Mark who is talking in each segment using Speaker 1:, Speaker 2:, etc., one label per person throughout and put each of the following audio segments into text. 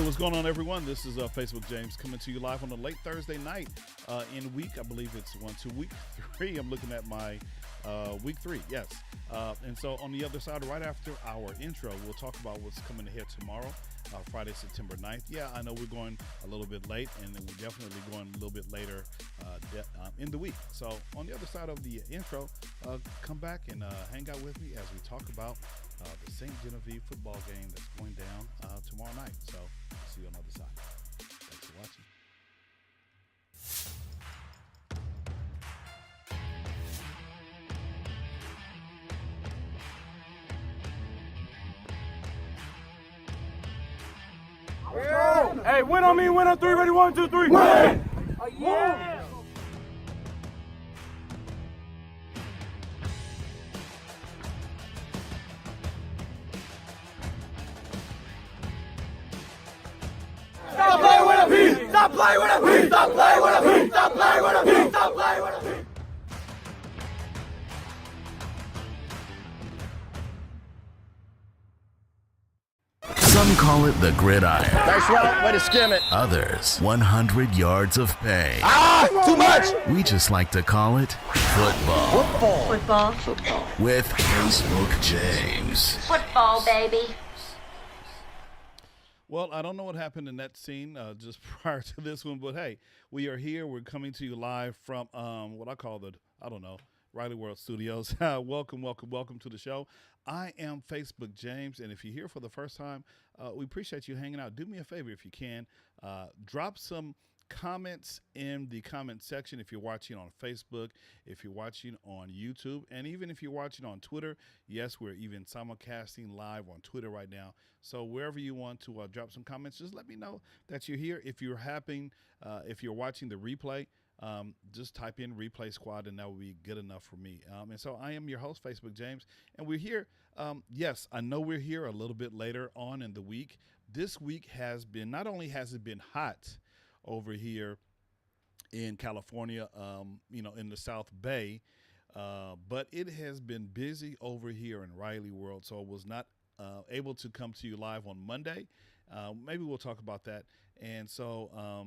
Speaker 1: Hey, what's going on, everyone? This is Facebook James coming to you live on a late Thursday night in week. I believe it's week three. I'm looking at my week three, yes. And so on the other side, right after our intro, we'll talk about what's coming ahead tomorrow, Friday, September 9th. Yeah, I know we're going a little bit late, and then we're definitely going a little bit later in the week. So on the other side of the intro, come back and hang out with me as we talk about the St. Genevieve football game that's going down tomorrow night. So see you on the other side. Thanks for watching.
Speaker 2: Hey, win on me, win on three, ready, 1, 2, 3. Win! Oh, yeah! Stop playing with a P! Stop playing with a P! Stop playing with a P! Stop playing with a P! Stop playing with a P!
Speaker 3: Some call it the gridiron.
Speaker 4: Nice route, way to skim it.
Speaker 3: Others, 100 yards of pay.
Speaker 4: Too much.
Speaker 3: We just like to call it football.
Speaker 5: Football.
Speaker 3: With Facebook James.
Speaker 5: Football, baby.
Speaker 1: Well, I don't know what happened in that scene just prior to this one, but hey, we are here. We're coming to you live from what I call Riley World Studios. Welcome to the show. I am Facebook James, and if you're here for the first time, we appreciate you hanging out. Do me a favor if you can. Drop some comments in the comment section if you're watching on Facebook, if you're watching on YouTube, and even if you're watching on Twitter. Yes, we're even simulcasting live on Twitter right now. So wherever you want to drop some comments, just let me know that you're here. If you're watching the replay, just type in Replay Squad, and that will be good enough for me. And so I am your host, Facebook James, and we're here. Yes, I know we're here a little bit later on in the week. This week has been, not only has it been hot over here in California, in the South Bay, but it has been busy over here in Riley World, so I was not able to come to you live on Monday. Maybe we'll talk about that. And so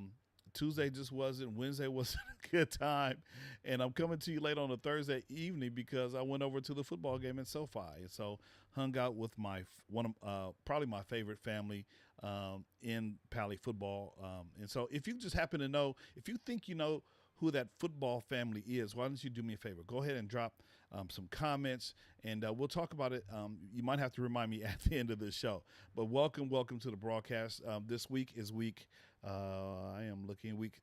Speaker 1: Tuesday just wasn't, Wednesday wasn't a good time, and I'm coming to you late on a Thursday evening because I went over to the football game in SoFi, and so hung out with probably my favorite family in Pali Football. And so if you just happen to know, if you think you know who that football family is, why don't you do me a favor? Go ahead and drop some comments, and we'll talk about it. You might have to remind me at the end of this show. But welcome to the broadcast. This week is week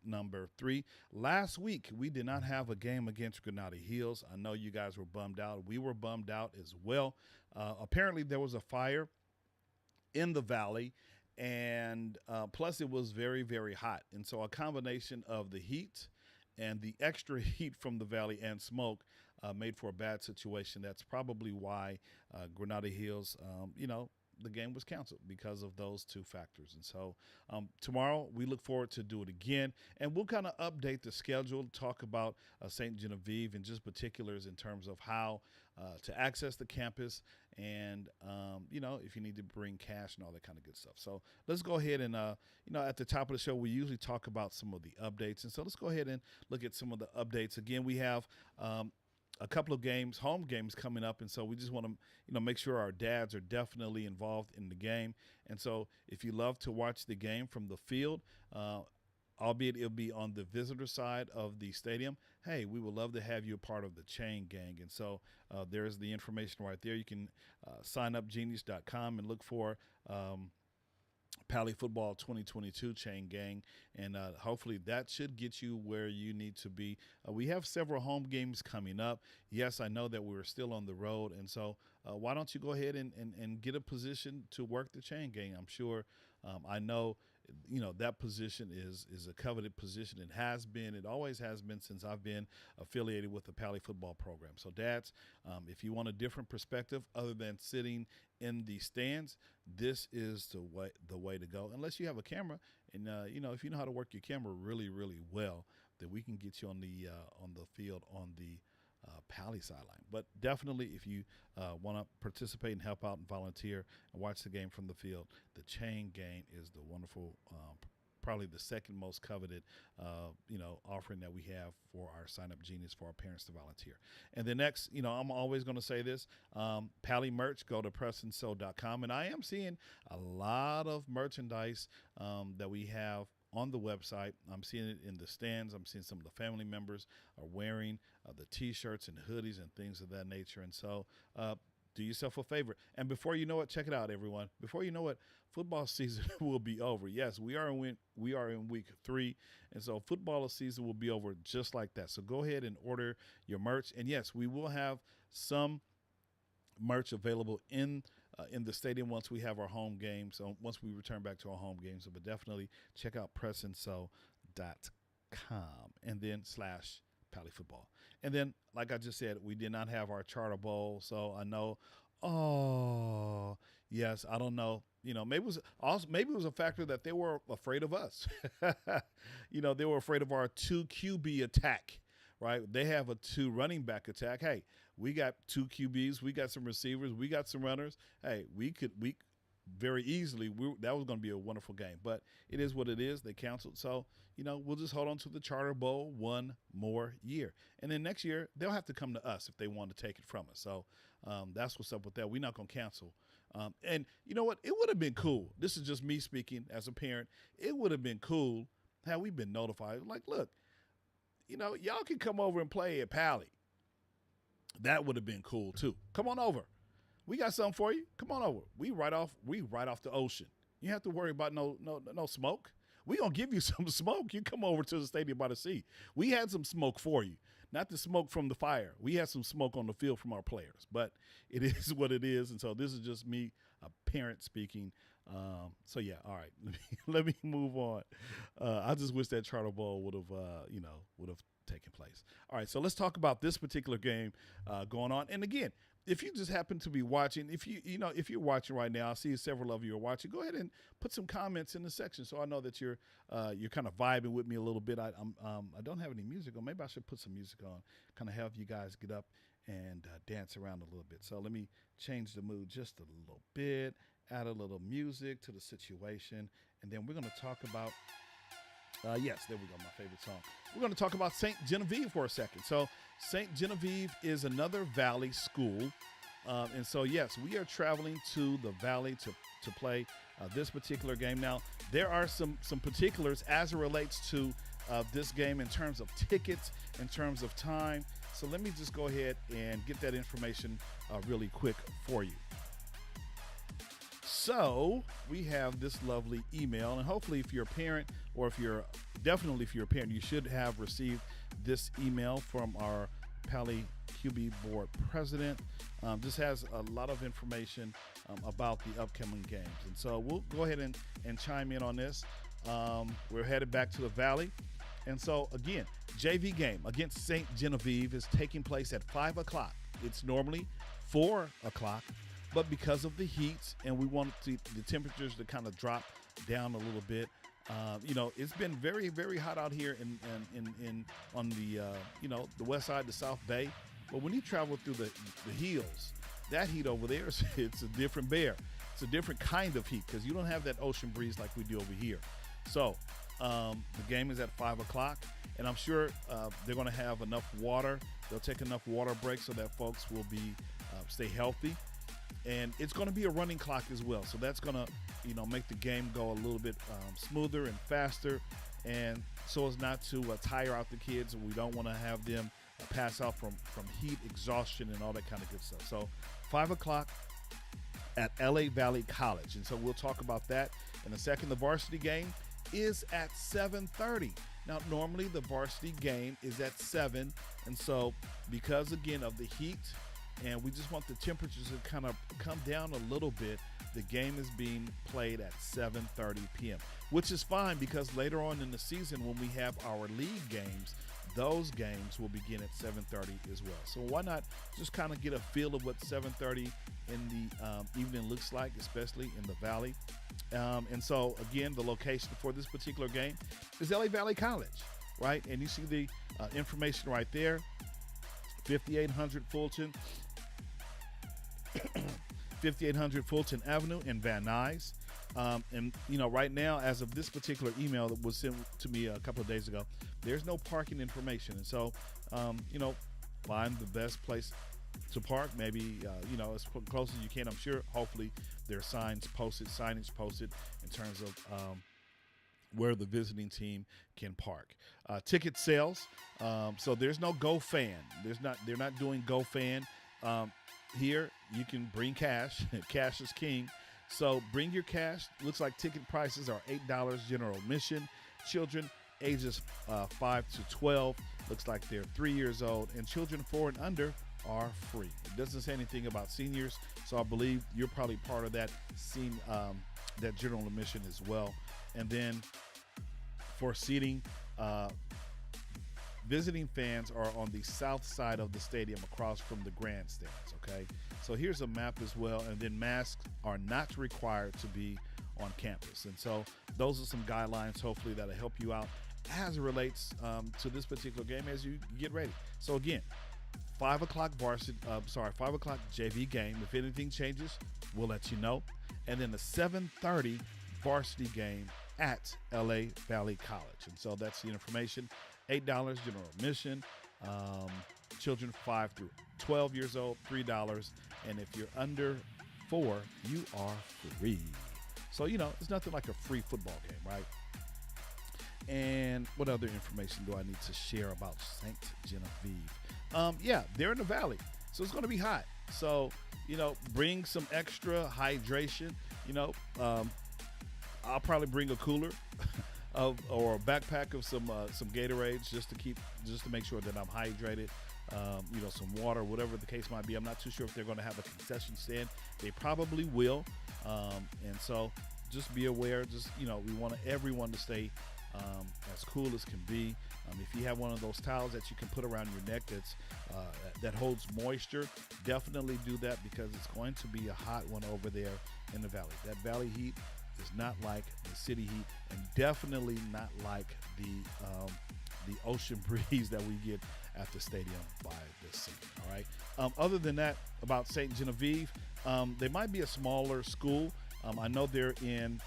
Speaker 1: number 3. Last week, we did not have a game against Granada Hills. I know you guys were bummed out. We were bummed out as well. Apparently, there was a fire in the valley, and plus it was very, very hot. And so a combination of the heat and the extra heat from the valley and smoke made for a bad situation. That's probably why Granada Hills, the game was canceled because of those two factors. And so tomorrow we look forward to do it again, and we'll kind of update the schedule, talk about St. Genevieve and just particulars in terms of how to access the campus, and if you need to bring cash and all that kind of good stuff. So let's go ahead and at the top of the show we usually talk about some of the updates, and so let's go ahead and look at some of the updates. Again, we have a couple of home games coming up, and so we just want to make sure our dads are definitely involved in the game. And so if you love to watch the game from the field, albeit it'll be on the visitor side of the stadium, hey, we would love to have you a part of the chain gang. And so there's the information right there. You can sign up genius.com and look for Pali Football 2022 chain gang, and hopefully that should get you where you need to be. We have several home games coming up. Yes, I know that we're still on the road, and so why don't you go ahead and get a position to work the chain gang? I'm sure, I know, that position is a coveted position. It always has been since I've been affiliated with the Pali Football program. So dads, if you want a different perspective other than sitting in the stands, this is the way to go. Unless you have a camera, and if you know how to work your camera really, really well, then we can get you on the field on the Pali sideline. But definitely, if you want to participate and help out and volunteer and watch the game from the field, the chain gang is the wonderful, probably the second most coveted, offering that we have for our sign up genius for our parents to volunteer. And the next, I'm always going to say this, Pali merch, go to PrestonSoul.com. And I am seeing a lot of merchandise that we have on the website. I'm seeing it in the stands. I'm seeing some of the family members are wearing the T-shirts and hoodies and things of that nature. And so do yourself a favor. And before you know it, check it out, everyone. Before you know it, football season will be over. Yes, we are in week 3, and so football season will be over just like that. So go ahead and order your merch. And yes, we will have some merch available in the stadium once we have our home games. So once we return back to our home games, but definitely check out PrestonSoul.com and then /Pali Football. And then, like I just said, we did not have our charter bowl. So I know, yes, I don't know. Maybe it was a factor that they were afraid of us. They were afraid of our 2 QB attack, right? They have a 2 running back attack. Hey, we got 2 QBs, we got some receivers, we got some runners. Hey, we very easily, that was going to be a wonderful game. But it is what it is. They canceled. So, we'll just hold on to the Charter Bowl one more year. And then next year, they'll have to come to us if they want to take it from us. So that's what's up with that. We're not going to cancel. And you know what? It would have been cool. This is just me speaking as a parent. It would have been cool had we been notified. Like, look, y'all can come over and play at Pali. That would have been cool too. Come on over. We got something for you. Come on over. We right off the ocean. You don't have to worry about no smoke. We gonna give you some smoke. You come over to the stadium by the sea. We had some smoke for you. Not the smoke from the fire. We had some smoke on the field from our players. But it is what it is. And so this is just me, a parent speaking. So yeah, all right. Let me move on. I just wish that Charter Bowl would have taken place. All right, so let's talk about this particular game going on. And again, if you just happen to be watching, if you're watching right now, I see several of you are watching. Go ahead and put some comments in the section so I know that you're kind of vibing with me a little bit. I don't have any music on. Maybe I should put some music on, kind of help you guys get up and dance around a little bit. So let me change the mood just a little bit, add a little music to the situation, and then we're going to talk about. Yes, there we go, my favorite song. We're going to talk about St. Genevieve for a second. So St. Genevieve is another Valley school. And so, yes, we are traveling to the Valley to play this particular game. Now, there are some particulars as it relates to this game in terms of tickets, in terms of time. So let me just go ahead and get that information really quick for you. So we have this lovely email, and hopefully if you're a parent, or if you're a parent, you should have received this email from our Pali QB board president. This has a lot of information about the upcoming games. And so we'll go ahead and chime in on this. We're headed back to the Valley. And so again, JV game against St. Genevieve is taking place at 5 o'clock. It's normally 4 o'clock. But because of the heat, and we want the temperatures to kind of drop down a little bit, it's been very, very hot out here on the west side, the South Bay. But when you travel through the hills, that heat over there, it's a different bear. It's a different kind of heat because you don't have that ocean breeze like we do over here. So the game is at 5 o'clock, and I'm sure they're going to have enough water. They'll take enough water breaks so that folks will stay healthy. And it's going to be a running clock as well. So that's going to, make the game go a little bit smoother and faster. And so as not to tire out the kids. We don't want to have them pass out from heat, exhaustion, and all that kind of good stuff. So 5 o'clock at LA Valley College. And so we'll talk about that in a second. The varsity game is at 7:30. Now, normally the varsity game is at 7. And so because, again, of the heat, and we just want the temperatures to kind of come down a little bit, the game is being played at 7:30 p.m., which is fine because later on in the season when we have our league games, those games will begin at 7:30 as well. So why not just kind of get a feel of what 7:30 in the evening looks like, especially in the Valley. And so, again, the location for this particular game is LA Valley College, right? And you see the information right there. 5800 Fulton, 5800 Fulton Avenue in Van Nuys. And, right now, as of this particular email that was sent to me a couple of days ago, there's no parking information. And so, find the best place to park, maybe, as close as you can. I'm sure, hopefully, there are signage posted in terms of where the visiting team can park. Ticket sales. So there's no Go Fan. They're not doing Go Fan. Here, you can bring cash. Cash is king. So bring your cash. Looks like ticket prices are $8 general admission. Children ages 5 to 12. Looks like they're 3 years old. And children 4 and under are free. It doesn't say anything about seniors. So I believe you're probably part of that that general admission as well. And then for seating, visiting fans are on the south side of the stadium across from the grandstands, okay? So here's a map as well, and then masks are not required to be on campus. And so those are some guidelines, hopefully, that'll help you out as it relates to this particular game as you get ready. So again, 5 o'clock 5 o'clock JV game. If anything changes, we'll let you know. And then the 7:30 varsity game at LA Valley College. And so that's the information. $8 general admission. Children 5 through 12 years old, $3. And if you're under 4, you are free. So, it's nothing like a free football game, right? And what other information do I need to share about St. Genevieve? They're in the valley, so it's going to be hot. So, bring some extra hydration. I'll probably bring a cooler or a backpack of some Gatorades just to make sure that I'm hydrated. Some water, whatever the case might be. I'm not too sure if they're going to have a concession stand. They probably will. And so just be aware. We want everyone to stay as cool as can be. If you have one of those towels that you can put around your neck that holds moisture, definitely do that because it's going to be a hot one over there in the valley. That valley heat is not like the city heat, and definitely not like the ocean breeze that we get at the stadium by the sea. All right. Other than that, about St. Genevieve, they might be a smaller school. I know they're in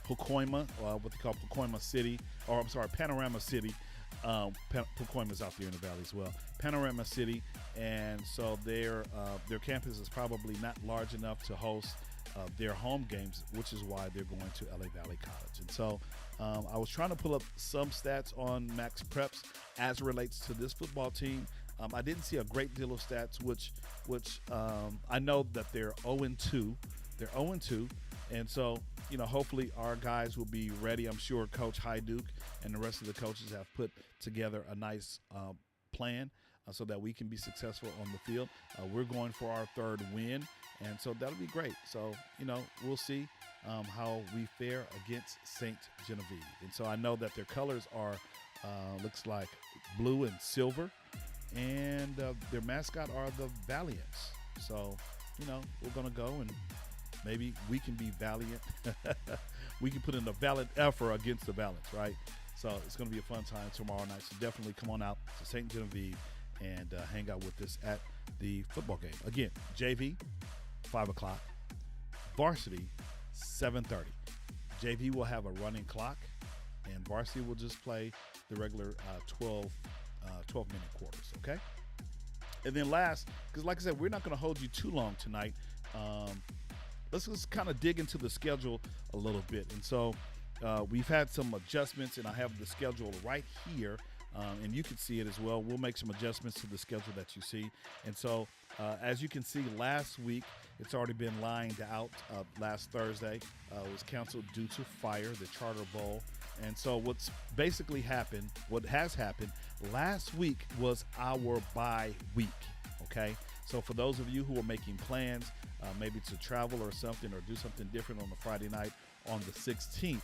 Speaker 1: Pacoima, what they call Pacoima City, or I'm sorry, Panorama City. Pacoima's out there in the valley as well. Panorama City, and so their campus is probably not large enough to host their home games, which is why they're going to LA Valley College. And so I was trying to pull up some stats on Max Preps as it relates to this football team. I didn't see a great deal of stats, which I know that they're 0-2. They're 0-2. And so, hopefully our guys will be ready. I'm sure Coach Hyduke and the rest of the coaches have put together a nice plan so that we can be successful on the field. We're going for our third win, and so that'll be great. So, we'll see how we fare against St. Genevieve. And so I know that their colors are, looks like blue and silver, and their mascot are the Valiants. So, we're going to go and maybe we can be valiant. We can put in a valiant effort against the Valiants, right? So it's going to be a fun time tomorrow night. So definitely come on out to St. Genevieve and hang out with us at the football game. Again, JV, 5 o'clock. Varsity, 7:30. JV will have a running clock, and varsity will just play the regular 12-minute quarters, okay? And then last, because like I said, we're not going to hold you too long tonight. Let's just kind of dig into the schedule a little bit. And so we've had some adjustments, and I have the schedule right here, and you can see it as well. We'll make some adjustments to the schedule that you see. And so as you can see, last week, it's already been lined out. Last Thursday it was canceled due to fire, the Charter Bowl. And so what's basically happened, what has happened, last week was our bye week, okay? So for those of you who are making plans, maybe to travel or something or do something different on the Friday night on the 16th,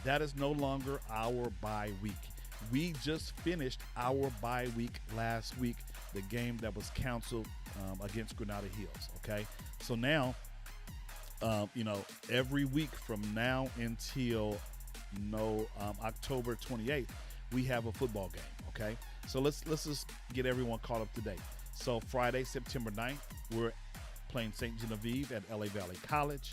Speaker 1: that is no longer our bye week. We just finished our bye week last week, the game that was canceled against Granada Hills, okay? So now, every week from now until October 28th, we have a football game, okay? So let's just get everyone caught up to date. So Friday, September 9th, we're playing St. Genevieve at LA Valley College.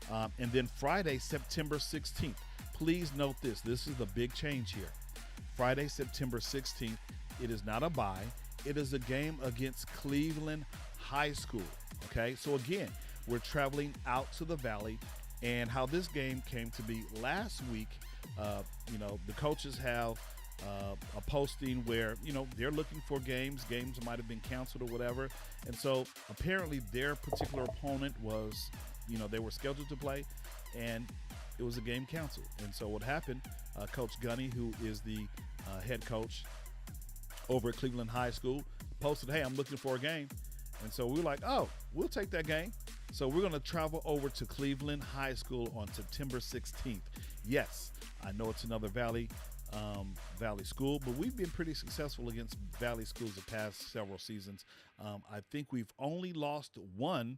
Speaker 1: And then Friday, September 16th. Please note this. This is the big change here. Friday, September 16th, it is not a bye. It is a game against Cleveland High School. Okay, so again, we're traveling out to the Valley. And how this game came to be last week, the coaches have a posting where, they're looking for games. Games might have been canceled or whatever. And so apparently their particular opponent was, they were scheduled to play, and it was a game canceled. And so what happened, Coach Gunny, who is the head coach over at Cleveland High School, posted, hey, I'm looking for a game. And so we were like, oh, we'll take that game. So we're going to travel over to Cleveland High School on September 16th. Yes, I know it's another Valley school, but we've been pretty successful against Valley schools the past several seasons. I think we've only lost one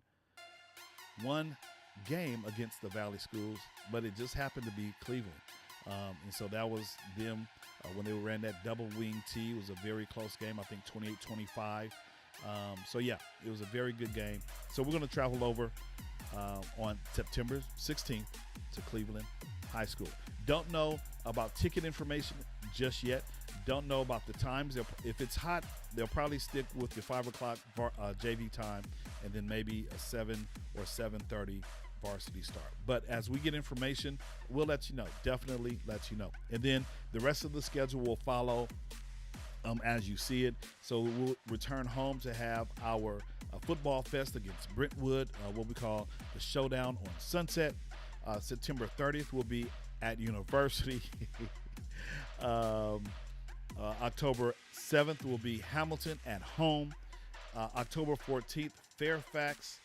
Speaker 1: game against the Valley schools, but it just happened to be Cleveland. And so that was them when they ran that double wing T. It was a very close game, I think 28-25. So yeah, it was a very good game. So we're going to travel over on September 16th to Cleveland High School. Don't know about ticket information just yet. Don't know about the times. If it's hot, they'll probably stick with the 5 o'clock JV time, and then maybe a 7 or 7:30 varsity start. But as we get information, we'll let you know. Definitely let you know. And then the rest of the schedule will follow as you see it. So we'll return home to have our football fest against Brentwood, what we call the Showdown on Sunset. September 30th will be at University. October 7th will be Hamilton at home. October 14th, Fairfax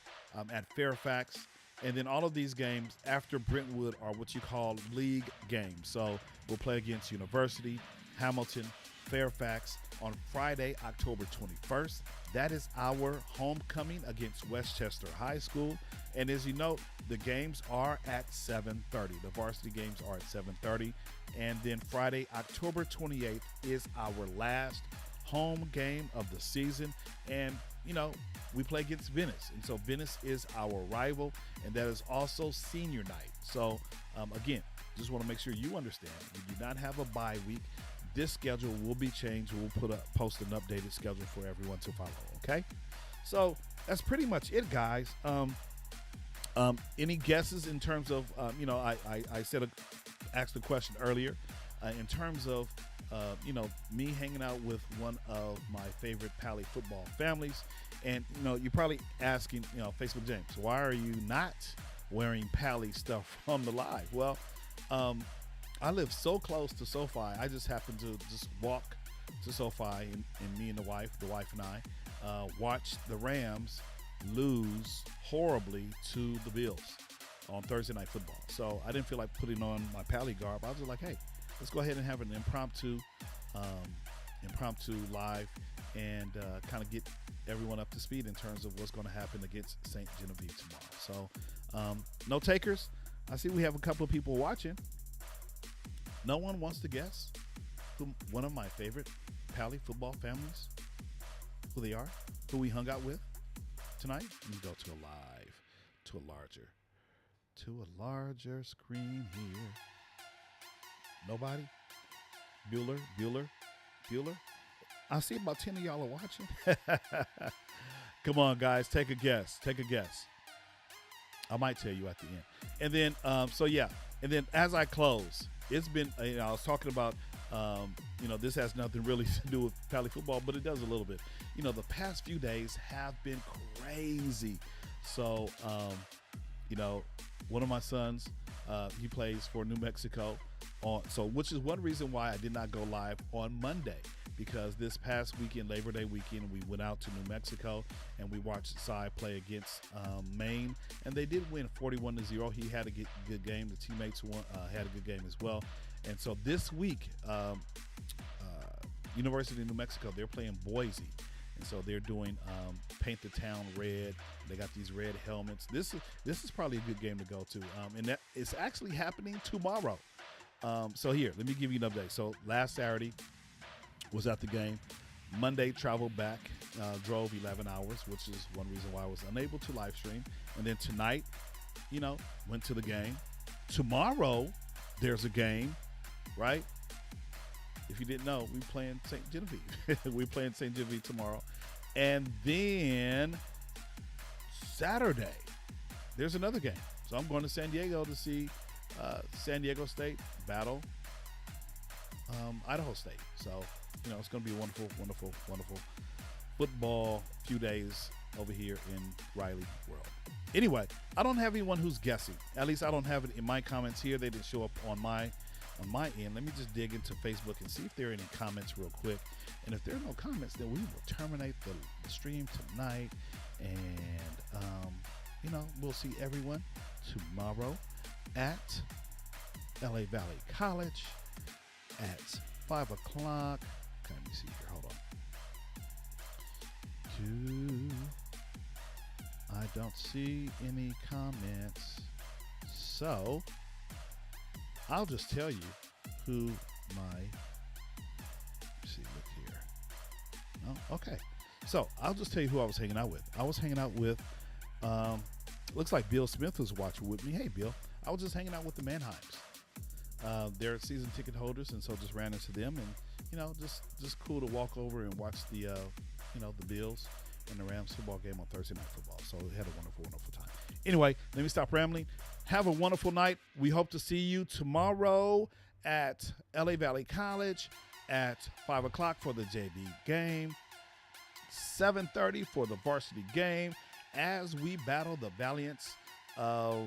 Speaker 1: at Fairfax. And then all of these games after Brentwood are what you call league games. So we'll play against University, Hamilton, Fairfax on Friday, October 21st. That is our homecoming against Westchester High School. And as you know, the games are at 7:30. The varsity games are at 7:30. And then Friday, October 28th is our last home game of the season. And, we play against Venice. And so Venice is our rival, and that is also senior night. So, again, just want to make sure you understand, we do not have a bye week. This schedule will be changed. We'll post an updated schedule for everyone to follow, okay? So that's pretty much it, guys. Any guesses in terms of, I asked a question earlier in terms of, me hanging out with one of my favorite Pali football families. And, you're probably asking, Facebook James, why are you not wearing Pali stuff from the live? Well, I live so close to SoFi. I just happen to just walk to SoFi, and me and the wife and I, watch the Rams lose horribly to the Bills on Thursday Night Football. So I didn't feel like putting on my Pali garb. I was just like, hey, let's go ahead and have an impromptu live and kind of get everyone up to speed in terms of what's going to happen against St. Genevieve tomorrow. So no takers. I see we have a couple of people watching. No one wants to guess who one of my favorite Pali football families, who they are, who we hung out with tonight. Let me go to a larger screen here. Nobody? Bueller? I see about 10 of y'all are watching. Come on, guys, take a guess. I might tell you at the end. And then, and then as I close, it's been, I was talking about, this has nothing really to do with Pali football, but it does a little bit. The past few days have been crazy. So, one of my sons, he plays for New Mexico, which is one reason why I did not go live on Monday, because this past weekend, Labor Day weekend, we went out to New Mexico and we watched Cy play against Maine, and they did win 41-0. He had a good game. The teammates had a good game as well. And so this week, University of New Mexico, they're playing Boise. And so they're doing Paint the Town Red. They got these red helmets. This is probably a good game to go to. And that it's actually happening tomorrow. So here, let me give you an update. So last Saturday, was at the game. Monday, traveled back, drove 11 hours, which is one reason why I was unable to live stream. And then tonight, went to the game. Tomorrow, there's a game, right? If you didn't know, we playing St. Genevieve. We playing St. Genevieve tomorrow. And then Saturday, there's another game. So I'm going to San Diego to see San Diego State battle Idaho State. So, it's going to be a wonderful, wonderful, wonderful football few days over here in Riley World. Anyway, I don't have anyone who's guessing. At least I don't have it in my comments here. They didn't show up on my end. Let me just dig into Facebook and see if there are any comments real quick. And if there are no comments, then we will terminate the stream tonight. And, we'll see everyone tomorrow at LA Valley College at 5 o'clock. Okay, let me see here. Hold on. I don't see any comments. So I'll just tell you who let's see, look here. Oh, okay. So I'll just tell you who I was hanging out with. I was hanging out with, looks like Bill Smith was watching with me. Hey, Bill. I was just hanging out with the Manheims. They're season ticket holders, and so just ran into them, and just cool to walk over and watch the the Bills and the Rams football game on Thursday Night Football. So we had a wonderful, wonderful time. Anyway, let me stop rambling. Have a wonderful night. We hope to see you tomorrow at LA Valley College at 5 o'clock for the JV game, 7:30 for the varsity game as we battle the Valiants of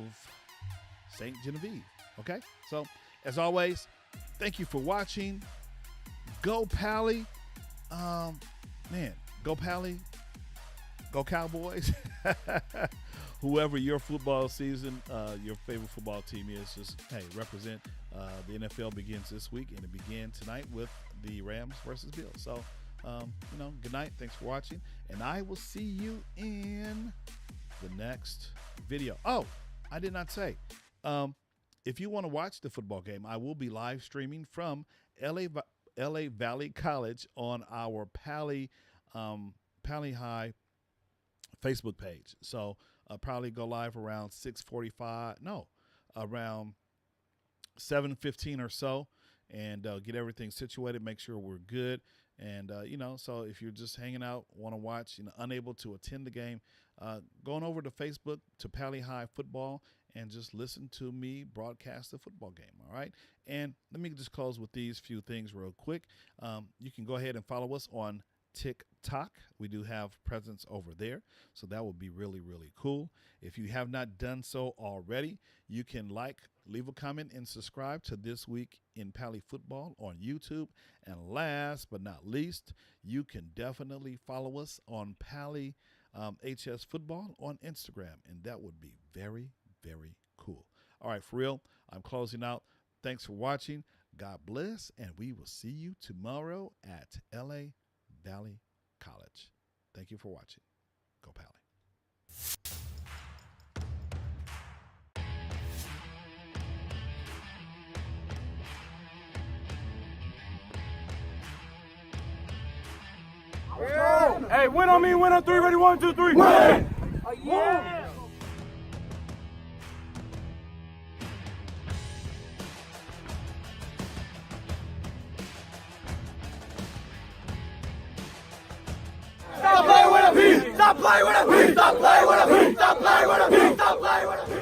Speaker 1: St. Genevieve. Okay? So, as always, thank you for watching. Go Pali. Go Pali. Go Cowboys. Whoever your football season, your favorite football team is, just, hey, represent. The NFL begins this week, and it began tonight with the Rams versus Bills. So, good night. Thanks for watching, and I will see you in the next video. Oh, I did not say. If you want to watch the football game, I will be live streaming from LA Valley College on our Pali High Facebook page. So I'll probably go live around 7:15 or so, and get everything situated, make sure we're good. And, so if you're just hanging out, want to watch, unable to attend the game, going over to Facebook to Pali High Football and just listen to me broadcast the football game, all right? And let me just close with these few things real quick. You can go ahead and follow us on TikTok. We do have presence over there, so that would be really, really cool. If you have not done so already, you can leave a comment, and subscribe to This Week in Pali Football on YouTube. And last but not least, you can definitely follow us on Pali HS Football on Instagram, and that would be very, very cool. All right, for real, I'm closing out. Thanks for watching. God bless, and we will see you tomorrow at LA Valley College. Thank you for watching. Go Pali.
Speaker 2: Hey, win on me, win on three, ready, 1, 2, 3. Win! Oh, yeah! Stop playing with a piece! Stop playing with a piece! Stop playing with a piece! Stop playing with a piece! Stop playing with a piece!